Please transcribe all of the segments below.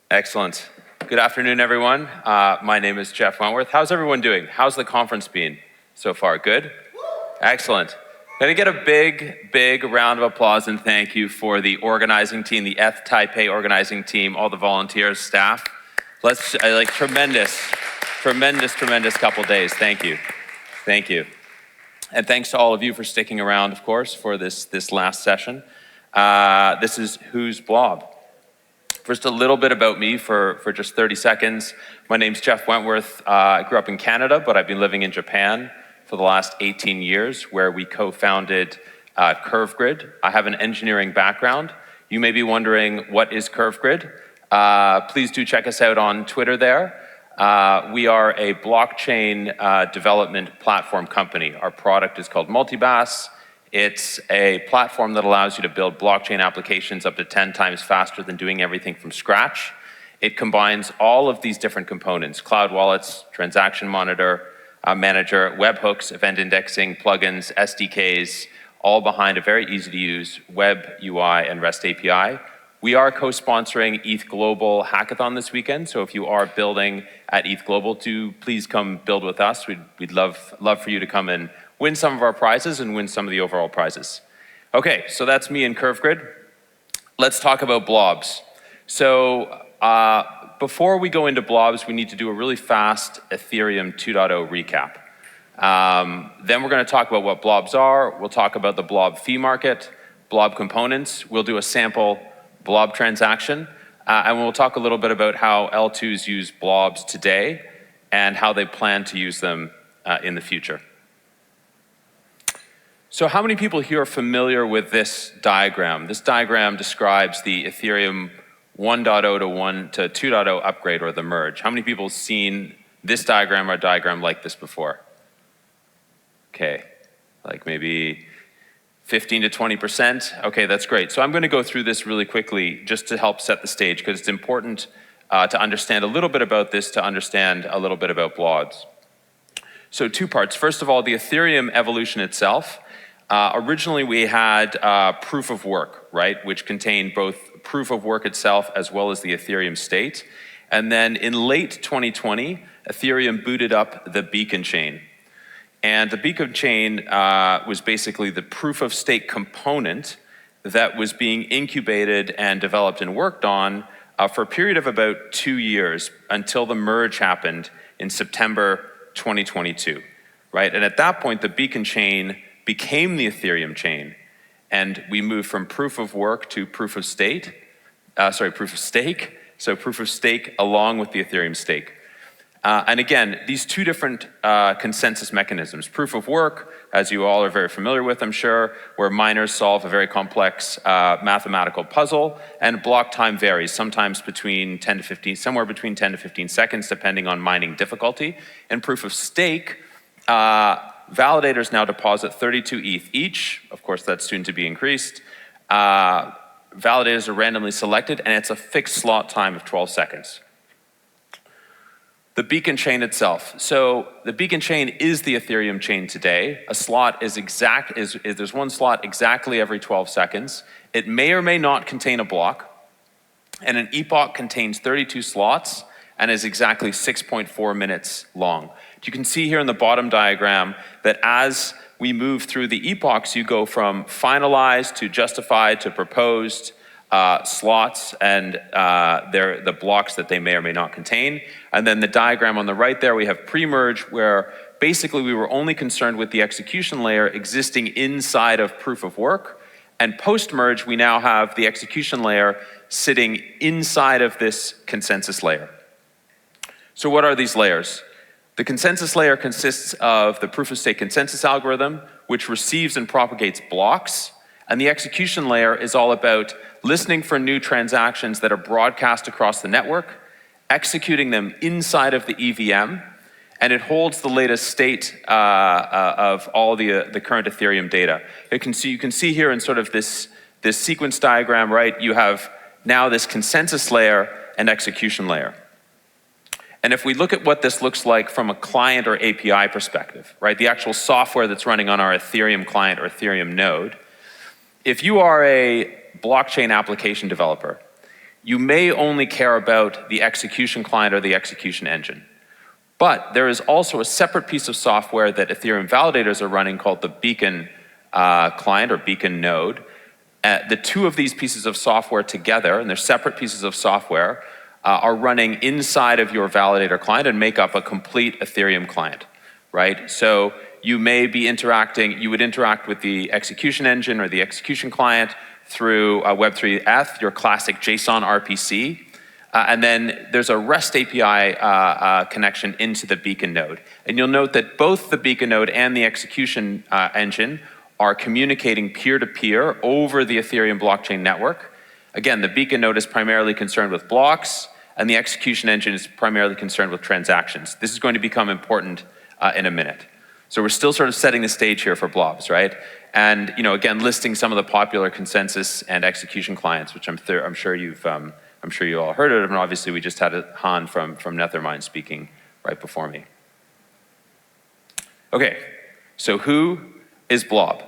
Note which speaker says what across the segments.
Speaker 1: Excellent. Good afternoon, everyone. My name is Jeff Wentworth. How's everyone doing? How's the conference been so far? Good? Excellent. Can I get a big round of applause and thank you for the organizing team, the ETHTaipei organizing team, all the volunteers, staff. Tremendous couple days. Thank you. Thank you. And thanks to all of you for sticking around, of course, for this last session. This is Who's Blob? First, a little bit about me for just 30 seconds. My name's Jeff Wentworth. I grew up in Canada, but I've been living in Japan for the last 18 years, where we co-founded Curvegrid. I have an engineering background. You may be wondering, what is Curvegrid? Please do check us out on Twitter there. We are a blockchain development platform company. Our product is called Multibass. It's a platform that allows you to build blockchain applications up to 10 times faster than doing everything from scratch. It combines all of these different components: cloud wallets, transaction manager, webhooks, event indexing, plugins, SDKs, all behind a very easy to use web UI and REST API. We are co-sponsoring ETH Global Hackathon this weekend, so if you are building at ETH Global, please come build with us. We'd love for you to come and win some of our prizes and win some of the overall prizes. Okay, so that's me and Curvegrid. Let's talk about blobs. So before we go into blobs, we need to do a really fast Ethereum 2.0 recap. Then we're going to talk about what blobs are. We'll talk about the blob fee market, blob components. We'll do a sample blob transaction. And we'll talk a little bit about how L2s use blobs today and how they plan to use them in the future. So how many people here are familiar with this diagram? This diagram describes the Ethereum 1.0 to 2.0 upgrade, or the merge. How many people have seen this diagram or a diagram like this before? Okay, like maybe 15 to 20%. Okay, that's great. So I'm going to go through this really quickly just to help set the stage, because it's important to understand a little bit about this, to understand a little bit about blobs. So two parts. First of all, the Ethereum evolution itself. Originally, we had proof of work, right, which contained both proof of work itself as well as the Ethereum state. And then in late 2020, Ethereum booted up the Beacon chain. And the Beacon chain was basically the proof of stake component that was being incubated and developed and worked on for a period of about 2 years until the merge happened in September 2022, right? And at that point, the Beacon chain became the Ethereum chain, and we moved from proof of work to proof of stake. So proof of stake along with the Ethereum stake. And again, these two different consensus mechanisms. Proof of work, as you all are very familiar with, I'm sure, where miners solve a very complex mathematical puzzle, and block time varies, sometimes between 10 to 15, somewhere between 10 to 15 seconds, depending on mining difficulty. And proof of stake, validators now deposit 32 ETH each. Of course, that's soon to be increased. Validators are randomly selected, and it's a fixed slot time of 12 seconds. The Beacon chain itself. So the Beacon chain is the Ethereum chain today. A slot is there's one slot exactly every 12 seconds. It may or may not contain a block, and an epoch contains 32 slots and is exactly 6.4 minutes long. You can see here in the bottom diagram that as we move through the epochs, you go from finalized to justified to proposed slots and the blocks that they may or may not contain. And then the diagram on the right there, we have pre-merge, where basically we were only concerned with the execution layer existing inside of proof of work. And post-merge, we now have the execution layer sitting inside of this consensus layer. So what are these layers? The consensus layer consists of the proof of stake consensus algorithm, which receives and propagates blocks. And the execution layer is all about listening for new transactions that are broadcast across the network, executing them inside of the EVM, and it holds the latest state of all the current Ethereum data. You can see here in sort of this sequence diagram, right? You have now this consensus layer and execution layer. And if we look at what this looks like from a client or API perspective, right? The actual software that's running on our Ethereum client or Ethereum node. If you are a blockchain application developer, you may only care about the execution client or the execution engine. But there is also a separate piece of software that Ethereum validators are running called the Beacon client or Beacon node. The two of these pieces of software together, and they're separate pieces of software, are running inside of your validator client and make up a complete Ethereum client, right? So you may be interacting, you would interact with the execution engine or the execution client through Web3 ETH, your classic JSON RPC. And then there's a REST API connection into the Beacon node. And you'll note that both the Beacon node and the execution engine are communicating peer-to-peer over the Ethereum blockchain network. Again, the Beacon node is primarily concerned with blocks, and the execution engine is primarily concerned with transactions. This is going to become important in a minute. So we're still sort of setting the stage here for blobs, right? And again, listing some of the popular consensus and execution clients, which I'm sure you all heard of, and obviously we just had Han from Nethermind speaking right before me. Okay, so who is Blob?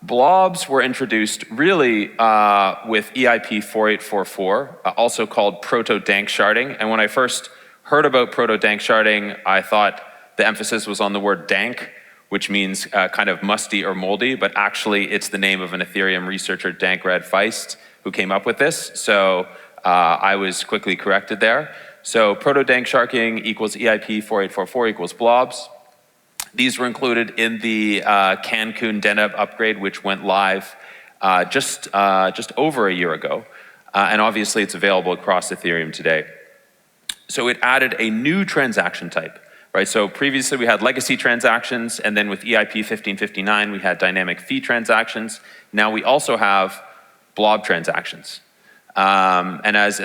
Speaker 1: Blobs were introduced really with EIP 4844, also called proto-dank sharding. And when I first heard about proto-dank sharding, I thought the emphasis was on the word dank, which means kind of musty or moldy, but actually it's the name of an Ethereum researcher, Dankred Feist, who came up with this. So I was quickly corrected there. So proto-dank sharding equals EIP 4844 equals blobs. These were included in the Cancun DNAB upgrade, which went live just over a year ago. And obviously it's available across Ethereum today. So it added a new transaction type, right? So previously we had legacy transactions, and then with EIP 1559, we had dynamic fee transactions. Now we also have blob transactions. And as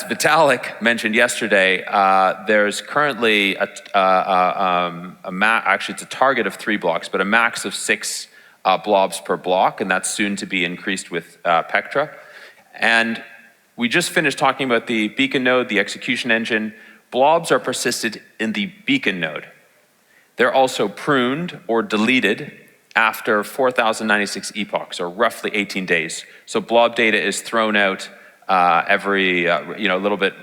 Speaker 1: Vitalik mentioned yesterday, there's currently actually it's a target of 3 blocks, but a max of 6 blobs per block, and that's soon to be increased with Pectra. And we just finished talking about the Beacon node, the execution engine. Blobs are persisted in the Beacon node. They're also pruned or deleted after 4,096 epochs, or roughly 18 days. So blob data is thrown out every, a little bit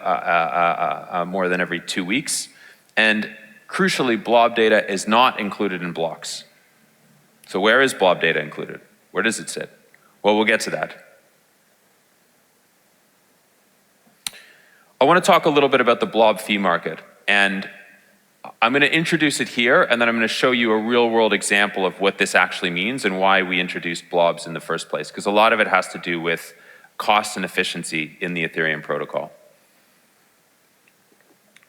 Speaker 1: more than every 2 weeks. And crucially, blob data is not included in blocks. So where is blob data included? Where does it sit? Well, we'll get to that. I want to talk a little bit about the blob fee market. And I'm going to introduce it here, and then I'm going to show you a real-world example of what this actually means and why we introduced blobs in the first place, because a lot of it has to do with cost and efficiency in the Ethereum protocol.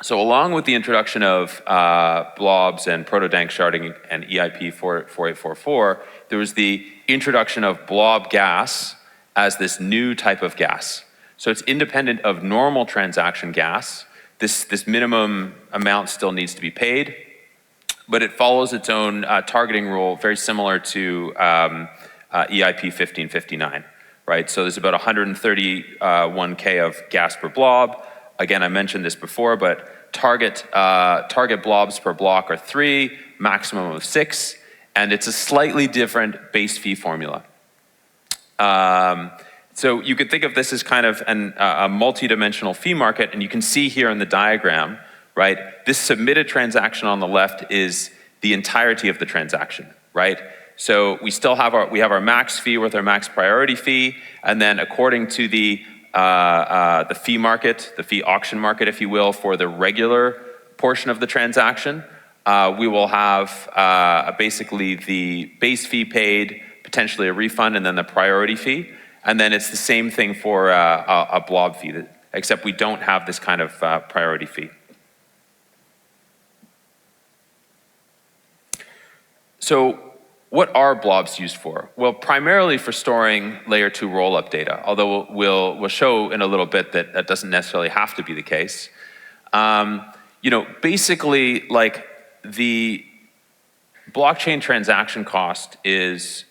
Speaker 1: So along with the introduction of blobs and proto-dank sharding and EIP 4844, there was the introduction of blob gas as this new type of gas. So it's independent of normal transaction gas. This minimum amount still needs to be paid, but it follows its own targeting rule, very similar to EIP 1559, right? So there's about 131K of gas per blob. Again, I mentioned this before, but target blobs per block are 3, maximum of 6, and it's a slightly different base fee formula. So you could think of this as kind of a multi-dimensional fee market, and you can see here in the diagram, right? This submitted transaction on the left is the entirety of the transaction, right? So we still have our max fee with our max priority fee, and then according to the fee market, the fee auction market, if you will, for the regular portion of the transaction, we will have basically the base fee paid, potentially a refund, and then the priority fee. And then it's the same thing for a blob fee, except we don't have this kind of priority fee. So what are blobs used for? Well, primarily for storing layer 2 rollup data, although we'll show in a little bit that that doesn't necessarily have to be the case. Basically, like, the blockchain transaction cost is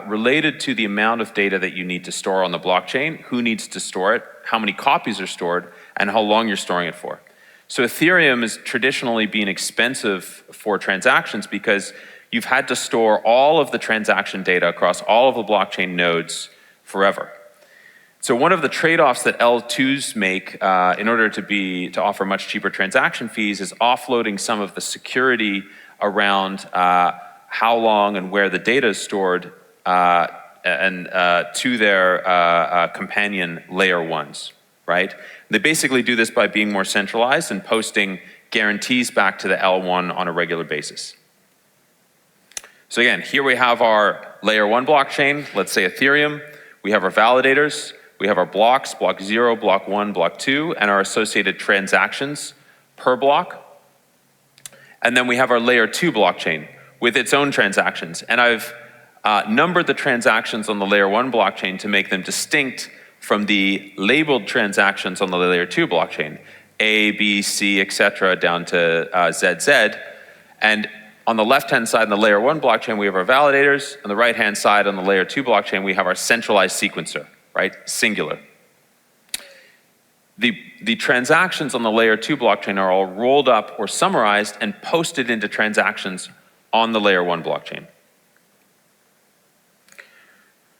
Speaker 1: related to the amount of data that you need to store on the blockchain, who needs to store it, how many copies are stored, and how long you're storing it for. So Ethereum has traditionally been expensive for transactions because you've had to store all of the transaction data across all of the blockchain nodes forever. So one of the trade-offs that L2s make in order to offer much cheaper transaction fees is offloading some of the security around how long and where the data is stored to their companion layer ones, right? They basically do this by being more centralized and posting guarantees back to the L1 on a regular basis. So again, here we have our layer 1 blockchain, let's say Ethereum. We have our validators. We have our blocks, block 0, block 1, block 2, and our associated transactions per block. And then we have our layer 2 blockchain with its own transactions. And I've numbered the transactions on the layer 1 blockchain to make them distinct from the labeled transactions on the layer 2 blockchain, A, B, C, etc., down to ZZ. And on the left-hand side on the layer 1 blockchain, we have our validators. On the right-hand side on the layer 2 blockchain, we have our centralized sequencer, right? Singular. The transactions on the layer 2 blockchain are all rolled up or summarized and posted into transactions on the layer 1 blockchain.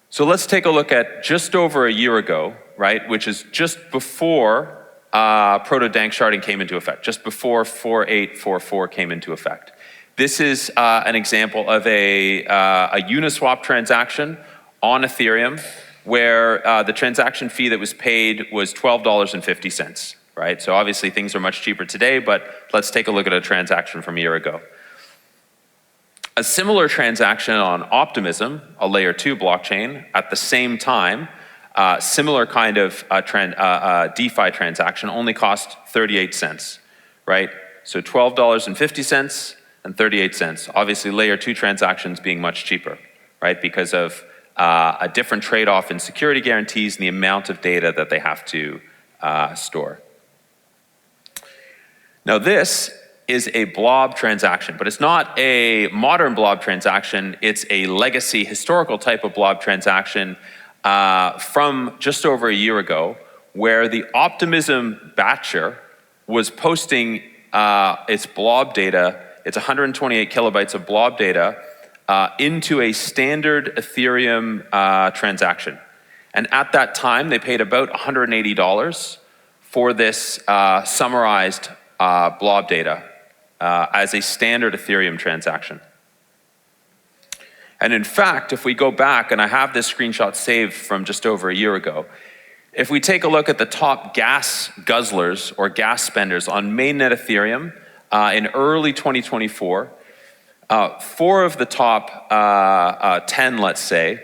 Speaker 1: So let's take a look at just over a year ago, right? Which is just before proto-dank sharding came into effect, just before 4844 came into effect. This is an example of a Uniswap transaction on Ethereum where the transaction fee that was paid was $12.50, right? So obviously things are much cheaper today, but let's take a look at a transaction from a year ago. A similar transaction on Optimism, a layer 2 blockchain, at the same time, similar kind of DeFi transaction only cost 38 cents, right? So $12.50 and 38 cents. Obviously layer 2 transactions being much cheaper, right? Because of a different trade-off in security guarantees and the amount of data that they have to store. Now this is a Blob transaction, but it's not a modern Blob transaction, it's a legacy historical type of Blob transaction from just over a year ago, where the Optimism batcher was posting its Blob data, its 128 kilobytes of Blob data, into a standard Ethereum transaction. And at that time, they paid about $180 for this summarized Blob data as a standard Ethereum transaction. And in fact, if we go back, and I have this screenshot saved from just over a year ago, if we take a look at the top gas guzzlers or gas spenders on mainnet Ethereum in early 2024, 4 of the top 10, let's say,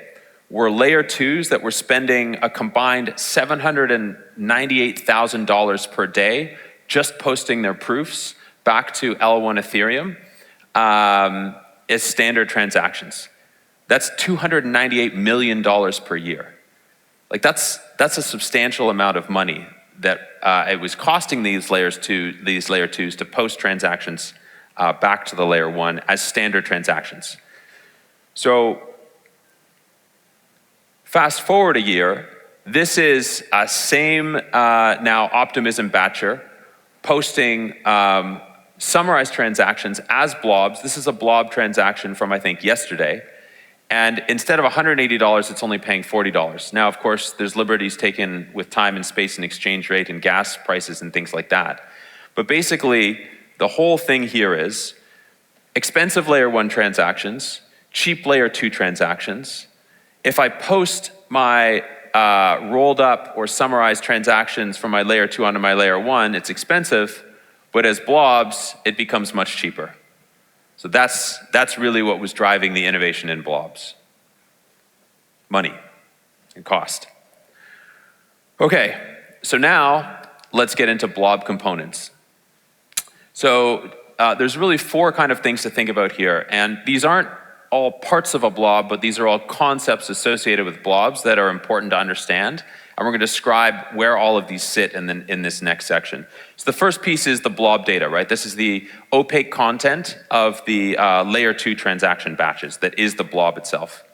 Speaker 1: were layer 2s that were spending a combined $798,000 per day just posting their proofs back to L1 Ethereum as standard transactions. That's $298 million per year. Like that's a substantial amount of money that it was costing these layer 2s to post transactions back to the layer 1 as standard transactions. So fast forward a year, this is a same now Optimism batcher posting summarized transactions as blobs. This is a blob transaction from I think yesterday. And instead of $180, it's only paying $40. Now, of course, there's liberties taken with time and space and exchange rate and gas prices and things like that. But basically, the whole thing here is expensive layer 1 transactions, cheap layer 2 transactions. If I post my rolled up or summarized transactions from my layer 2 onto my layer 1, it's expensive, but as blobs, it becomes much cheaper. So that's really what was driving the innovation in blobs. Money and cost. Okay, so now let's get into blob components. So there's really 4 kind of things to think about here, and these aren't all parts of a blob, but these are all concepts associated with blobs that are important to understand. And we're going to describe where all of these sit in this next section. So the first piece is the blob data, right? This is the opaque content of the layer 2 transaction batches that is the blob itself.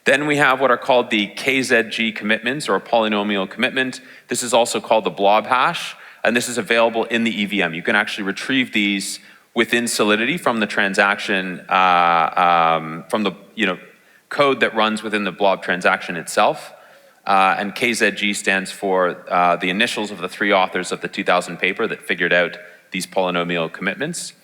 Speaker 1: Then we have what are called the KZG commitments or a polynomial commitment. This is also called the blob hash, and this is available in the EVM. You can actually retrieve these within Solidity from the transaction, from the code that runs within the Blob transaction itself. And KZG stands for the initials of the 3 authors of the 2000 paper that figured out these polynomial commitments.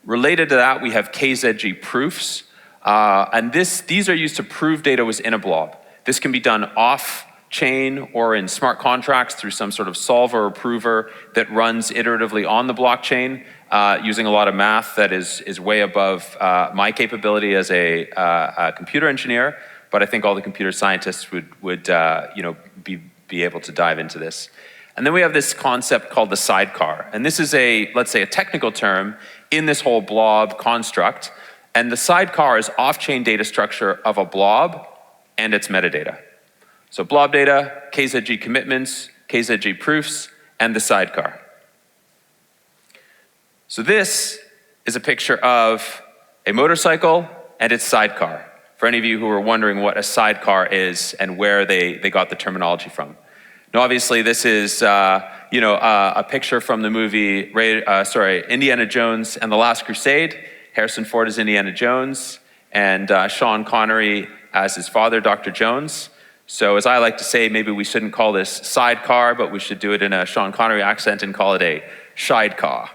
Speaker 1: Related to that, we have KZG proofs. And these are used to prove data was in a blob. This can be done off-chain or in smart contracts through some sort of solver or prover that runs iteratively on the blockchain using a lot of math that is way above my capability as a computer engineer. But I think all the computer scientists would be able to dive into this. And then we have this concept called the sidecar. And this is let's say a technical term in this whole blob construct. And the sidecar is off-chain data structure of a blob and its metadata. So blob data, KZG commitments, KZG proofs, and the sidecar. So this is a picture of a motorcycle and its sidecar. For any of you who are wondering what a sidecar is and where they got the terminology from. Now obviously this is a picture from the movie Indiana Jones and the Last Crusade. Harrison Ford is Indiana Jones, and Sean Connery as his father, Dr. Jones. So as I like to say, maybe we shouldn't call this sidecar, but we should do it in a Sean Connery accent and call it a shidecar.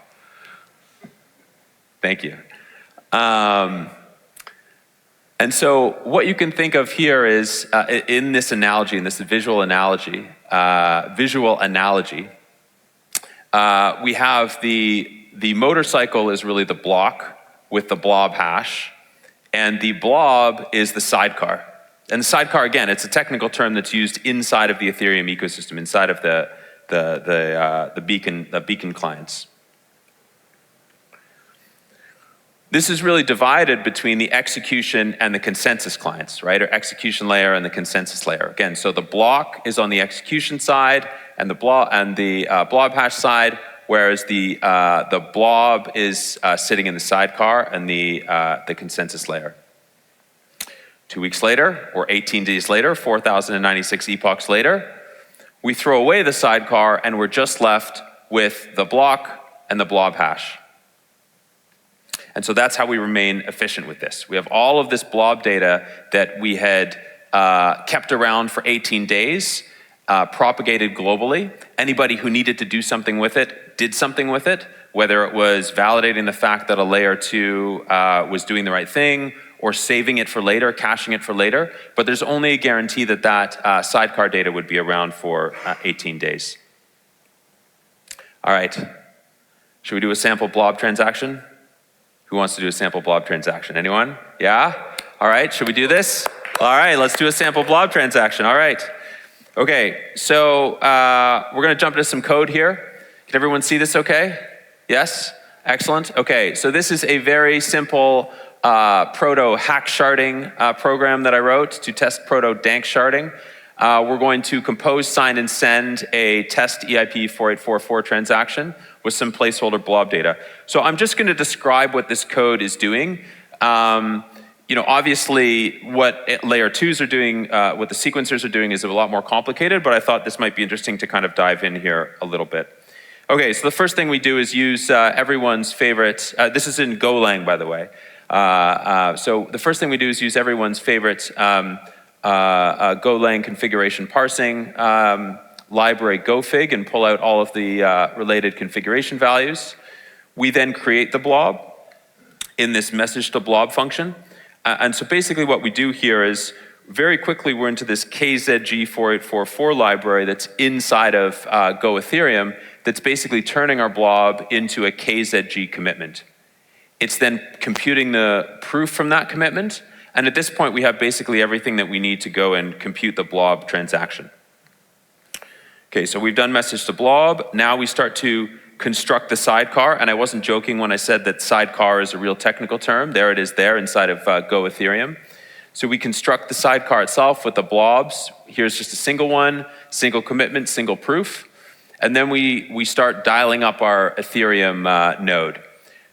Speaker 1: Thank you. And so what you can think of here is, in this analogy, in this visual analogy, we have the motorcycle is really the block with the blob hash, and the blob is the sidecar. And the sidecar, again, it's a technical term that's used inside of the Ethereum ecosystem, inside of the beacon clients. This is really divided between the execution and the consensus clients, right? Or execution layer and the consensus layer. Again, so the block is on the execution side and the blob hash side, whereas the blob is sitting in the sidecar and the consensus layer. 2 weeks later, or 18 days later, 4,096 epochs later, we throw away the sidecar and we're just left with the block and the blob hash. And so that's how we remain efficient with this. We have all of this blob data that we had kept around for 18 days, propagated globally. Anybody who needed to do something with it did something with it, whether it was validating the fact that a layer 2 was doing the right thing, or saving it for later, caching it for later. But there's only a guarantee that that sidecar data would be around for 18 days. All right, should we do a sample blob transaction? Who wants to do a sample blob transaction? Anyone? Yeah? All right, should we do this? All right, let's do a sample blob transaction. All right. Okay, so we're gonna jump into some code here. Can everyone see this okay? Yes? Excellent. Okay, so this is a very simple proto hack sharding program that I wrote to test proto dank sharding. We're going to compose, sign, and send a test EIP 4844 transaction with some placeholder blob data. So I'm just going to describe what this code is doing. Obviously what layer 2s are doing, what the sequencers are doing is a lot more complicated, but I thought this might be interesting to kind of dive in here a little bit. Okay, so the first thing we do is use everyone's favorite, this is in Golang, by the way. So the first thing we do is use everyone's favorite Golang configuration parsing library gofig and pull out all of the related configuration values. We then create the blob in this message to blob function. And so basically what we do here is very quickly we're into this KZG 4844 library that's inside of Go Ethereum that's basically turning our blob into a KZG commitment. It's then computing the proof from that commitment. And at this point, we have basically everything that we need to go and compute the blob transaction. Okay, so we've done message to blob. Now we start to construct the sidecar. And I wasn't joking when I said that sidecar is a real technical term. There it is there inside of Go Ethereum. So we construct the sidecar itself with the blobs. Here's just a single one, single commitment, single proof. And then we start dialing up our Ethereum node.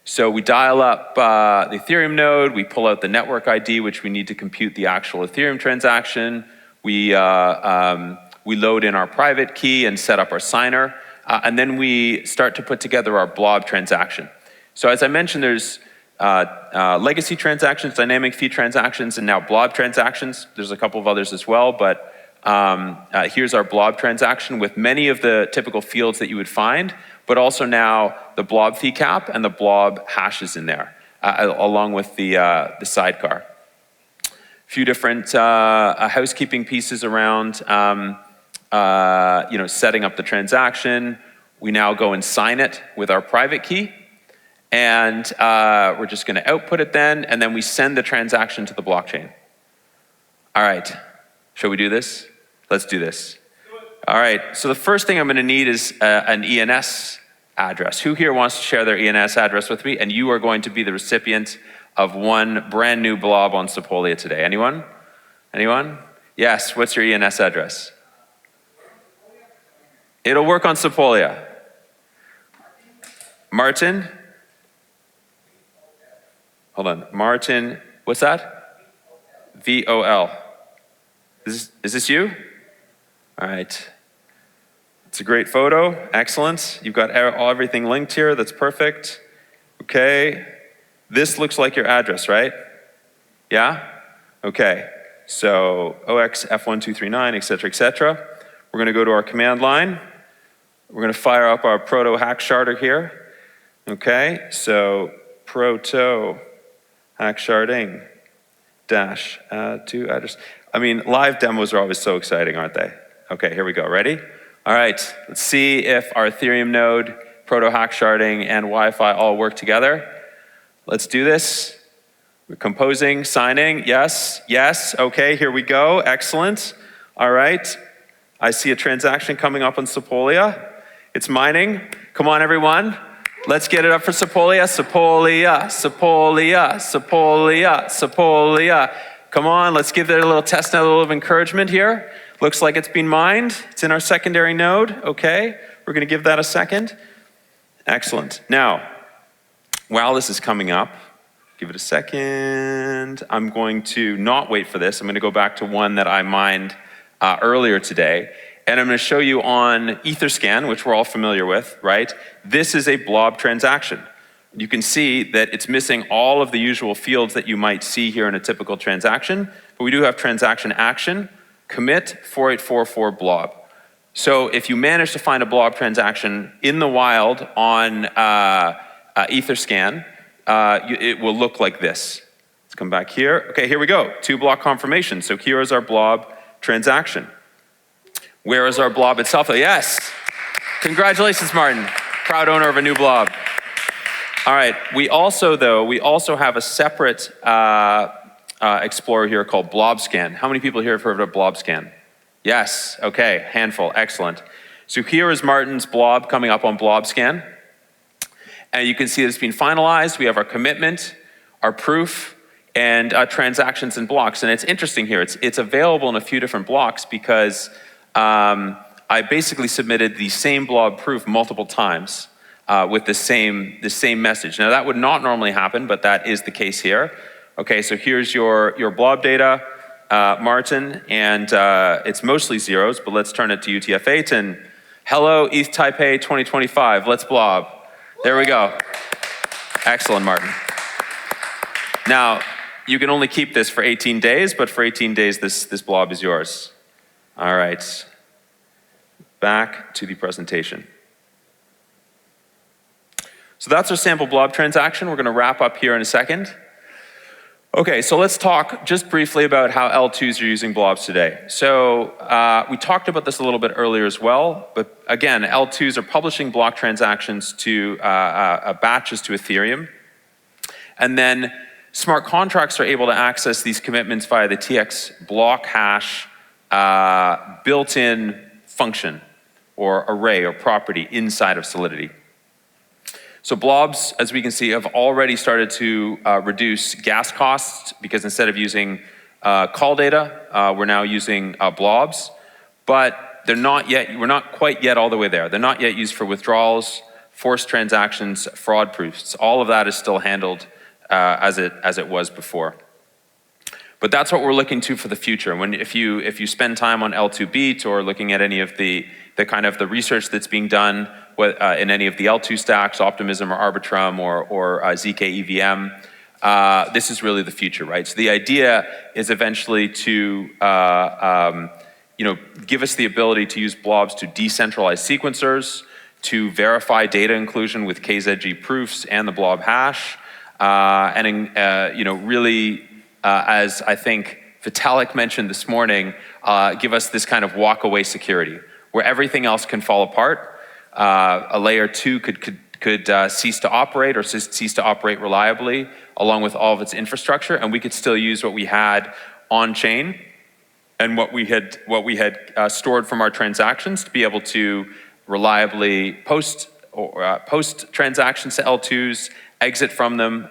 Speaker 1: So we dial up the Ethereum node, we pull out the network ID, which we need to compute the actual Ethereum transaction. We load in our private key and set up our signer. And then we start to put together our blob transaction. So as I mentioned, there's legacy transactions, dynamic fee transactions, and now blob transactions. There's a couple of others as well, but here's our blob transaction with many of the typical fields that you would find, but also now the blob fee cap and the blob hashes in there, along with the sidecar. A few different housekeeping pieces around setting up the transaction. We now go and sign it with our private key. And we're just going to output it then, and then we send the transaction to the blockchain. All right, shall we do this? Let's do this. All right, so the first thing I'm going to need is an ENS address. Who here wants to share their ENS address with me? And you are going to be the recipient of one brand new blob on Sepolia today. Anyone? Anyone? Yes, what's your ENS address? It'll work on Sepolia. Martin? Hold on, Martin, what's that? VOL. Is this you? All right. It's a great photo, excellent. You've got everything linked here, that's perfect. Okay, this looks like your address, right? Yeah? Okay, so OXF1239, et cetera, We're gonna go to our command line. We're gonna fire up our proto hack sharder here. Okay, so proto hack sharding dash add to address. I mean, live demos are always so exciting, aren't they? Okay, here we go. Ready? All right, let's see if our Ethereum node, proto hack sharding, and Wi-Fi all work together. Let's do this. We're composing, signing. Yes, yes. Okay, here we go. Excellent. All right. I see a transaction coming up on Sepolia. It's mining. Come on, everyone. Let's get it up for Sepolia. Sepolia, Sepolia, Sepolia, Sepolia. Come on, let's give it a little test now, a little of encouragement here. Looks like it's been mined. It's in our secondary node. Okay, we're going to give that a second. Excellent. Now, while this is coming up, give it a second. I'm going to not wait for this. I'm going to go back to one that I mined earlier today. And I'm going to show you on Etherscan, which we're all familiar with, right? This is a blob transaction. You can see that it's missing all of the usual fields that you might see here in a typical transaction, but we do have transaction action, commit 4844 blob. So if you manage to find a blob transaction in the wild on Etherscan, it will look like this. Let's come back here. Okay, here we go. 2-block confirmation. So here is our blob transaction. Where is our blob itself? Yes. Congratulations, Martin. Proud owner of a new blob. All right. We also have a separate explorer here called BlobScan. How many people here have heard of BlobScan? Yes. Okay. Handful. Excellent. So here is Martin's blob coming up on BlobScan. And you can see that it's been finalized. We have our commitment, our proof, and transactions and blocks. And it's interesting here. It's available in a few different blocks because I basically submitted the same blob proof multiple times with the same message. Now that would not normally happen, but that is the case here. Okay, so here's your blob data, Martin, and it's mostly zeros, but let's turn it to UTF-8 and hello ETHTaipei 2025, let's blob. There we go. Excellent, Martin. Now, you can only keep this for 18 days, but for 18 days this blob is yours. All right, back to the presentation. So that's our sample blob transaction. We're gonna wrap up here in a second. Okay, so let's talk just briefly about how L2s are using blobs today. So we talked about this a little bit earlier as well, but again, L2s are publishing block transactions to batches to Ethereum. And then smart contracts are able to access these commitments via the TX block hash built-in function or array or property inside of Solidity. So blobs, as we can see, have already started to reduce gas costs because instead of using call data, we're now using blobs, but we're not quite yet all the way there. They're not yet used for withdrawals, forced transactions, fraud proofs. All of that is still handled as it was before. But that's what we're looking to for the future. If you spend time on L2Beat or looking at any of the kind of the research that's being done, in any of the L2 stacks, Optimism or Arbitrum or ZK EVM. This is really the future, right? So the idea is eventually to give us the ability to use blobs to decentralize sequencers, to verify data inclusion with KZG proofs and the blob hash, really, as I think Vitalik mentioned this morning, give us this kind of walk-away security, where everything else can fall apart. A layer 2 could cease to operate or cease to operate reliably, along with all of its infrastructure, and we could still use what we had on-chain and what we had stored from our transactions to be able to reliably post transactions to L2s, exit from them,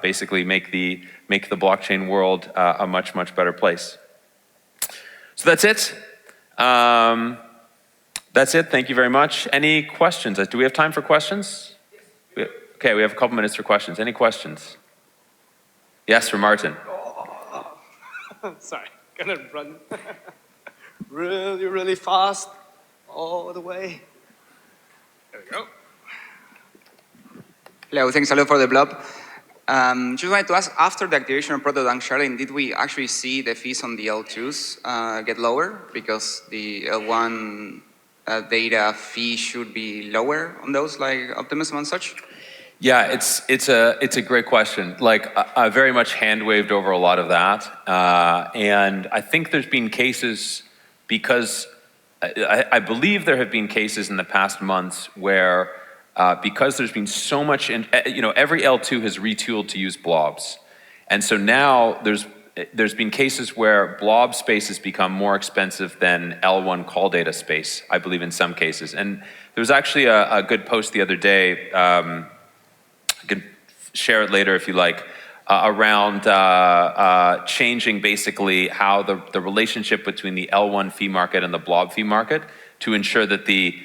Speaker 1: basically make the blockchain world a much better place. So that's it. That's it. Thank you very much. Any questions? Do we have time for questions? Okay, we have a couple minutes for questions. Any questions? Yes, for Martin.
Speaker 2: Sorry, gonna run really fast all the way. There we go.
Speaker 3: Hello, thanks a lot for the Blob. Just wanted to ask, after the activation of proto-dunk sharding, did we actually see the fees on the L2s get lower? Because the L1 data fee should be lower on those, like Optimism and such?
Speaker 1: Yeah, it's a great question. Like, I very much hand-waved over a lot of that. And I think there's been cases, because I believe there have been cases in the past months where because there's been so much, every L2 has retooled to use blobs. And so now there's been cases where blob space has become more expensive than L1 call data space, I believe in some cases. And there was actually a good post the other day, I can share it later if you like, around changing basically how the relationship between the L1 fee market and the blob fee market to ensure that the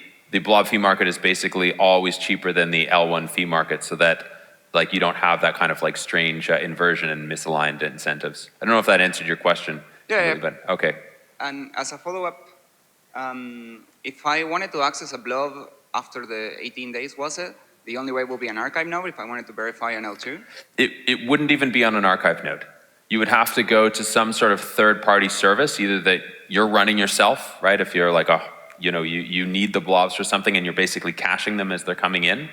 Speaker 1: blob fee market is basically always cheaper than the L1 fee market, so that like you don't have that kind of like strange inversion and misaligned incentives. I don't know if that answered your question.
Speaker 3: Yeah.
Speaker 1: But okay.
Speaker 3: And as a follow-up, if I wanted to access a blob after the 18 days, was it? The only way will be an archive node if I wanted to verify an L2? It
Speaker 1: wouldn't even be on an archive node. You would have to go to some sort of third-party service, either that you're running yourself, right? If you're like you need the blobs for something and you're basically caching them as they're coming in.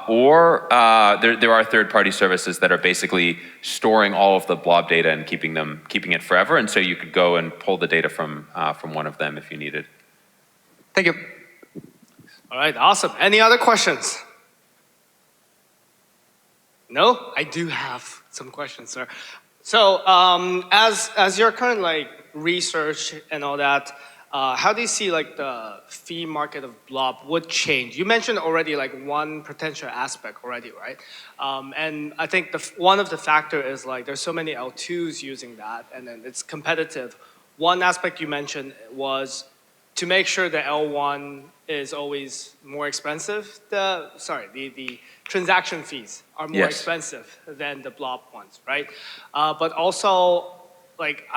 Speaker 1: Or there are third-party services that are basically storing all of the blob data and keeping it forever. And so you could go and pull the data from one of them if you needed.
Speaker 3: Thank you.
Speaker 2: All right, awesome. Any other questions? No? I do have some questions, sir. So as your current like research and all that, how do you see like the fee market of Blob would change? You mentioned already like one potential aspect already, right? And I think one of the factor is like there's so many L2s using that, and then it's competitive. One aspect you mentioned was to make sure the L1 is always more expensive. The transaction fees are more expensive than the Blob ones, right? But also, like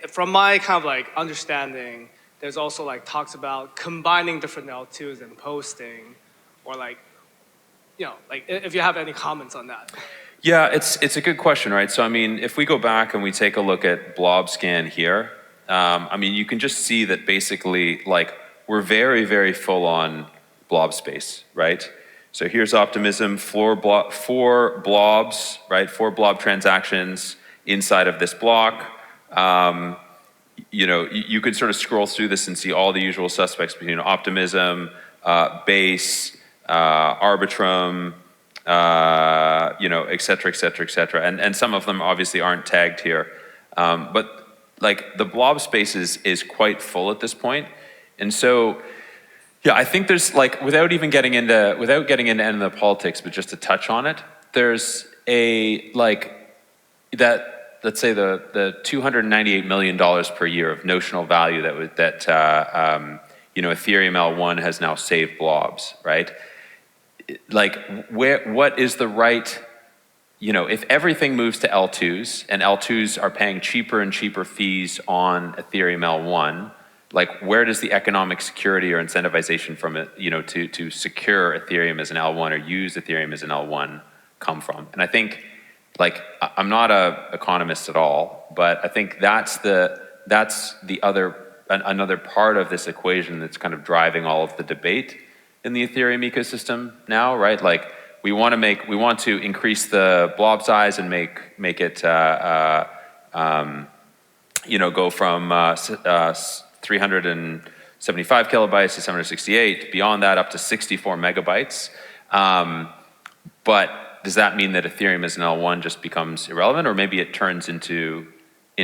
Speaker 2: from my kind of like understanding, there's also like talks about combining different L2s and posting, or like, like if you have any comments on that.
Speaker 1: Yeah, it's a good question, right? So I mean, if we go back and we take a look at Blob scan here, I mean, you can just see that basically like we're very, very full on blob space, right? So here's Optimism, four blobs, right? 4 blob transactions inside of this block. You could sort of scroll through this and see all the usual suspects between Optimism, Base, Arbitrum, et cetera, et cetera, et cetera. And some of them obviously aren't tagged here. But like the blob space is quite full at this point. And so, yeah, I think there's like, without getting into any of the politics, but just to touch on it, there's let's say the $298 million per year of notional value that Ethereum L1 has now saved blobs, right? Like, what is the right, if everything moves to L2s and L2s are paying cheaper and cheaper fees on Ethereum L1, like where does the economic security or incentivization from it, to secure Ethereum as an L1 or use Ethereum as an L1 come from? And I think, like, I'm not an economist at all, but I think that's another part of this equation that's kind of driving all of the debate in the Ethereum ecosystem now, right? Like, we want to increase the blob size and make it go from 375 kilobytes to 768, beyond that up to 64 megabytes. But does that mean that Ethereum as an L1 just becomes irrelevant, or maybe it turns into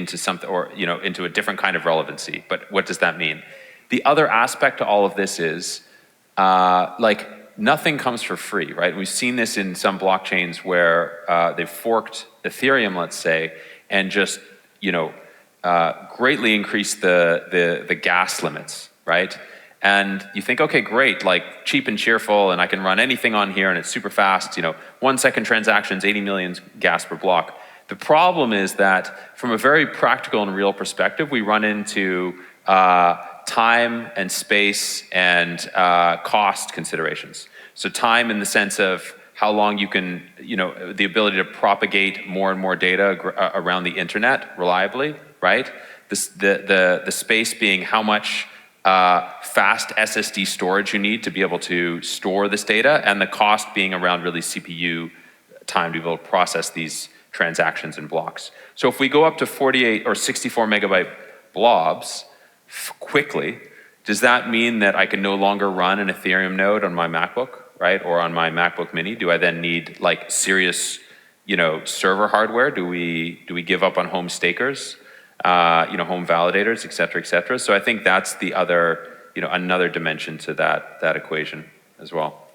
Speaker 1: something, or into a different kind of relevancy? But what does that mean? The other aspect to all of this is like, nothing comes for free, right? We've seen this in some blockchains where they've forked Ethereum, let's say, and just greatly increased the gas limits, right? And you think, okay, great, like cheap and cheerful, and I can run anything on here, and it's super fast. 1 second transactions, 80 million gas per block. The problem is that from a very practical and real perspective, we run into time and space and cost considerations. So time in the sense of how long you can, the ability to propagate more and more data around the internet reliably, right? The space being how much fast SSD storage you need to be able to store this data, and the cost being around really CPU time to be able to process these transactions and blocks. So if we go up to 48 or 64 megabyte blobs quickly, does that mean that I can no longer run an Ethereum node on my MacBook, right? Or on my MacBook Mini? Do I then need like serious, server hardware? Do we give up on home stakers, home validators, et cetera, et cetera? So I think that's the other, another dimension to that equation as well.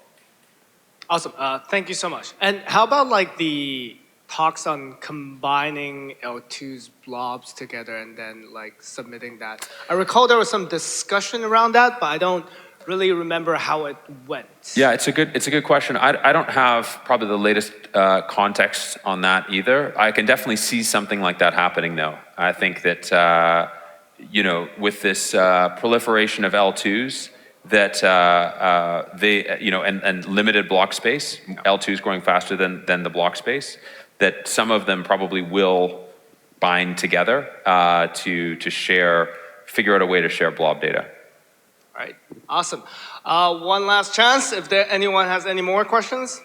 Speaker 2: Awesome. Thank you so much. And how about like the talks on combining L2's blobs together and then like submitting that? I recall there was some discussion around that, but I don't really remember how it went.
Speaker 1: Yeah, it's a good question. I don't have probably the latest context on that either. I can definitely see something like that happening though. I think that with this proliferation of L2s, that they and limited block space, L2s growing faster than the block space, that some of them probably will bind together to figure out a way to share blob data.
Speaker 2: All right, awesome. One last chance if anyone has any more questions.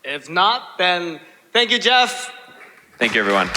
Speaker 2: If not, then thank you, Jeff.
Speaker 1: Thank you, everyone.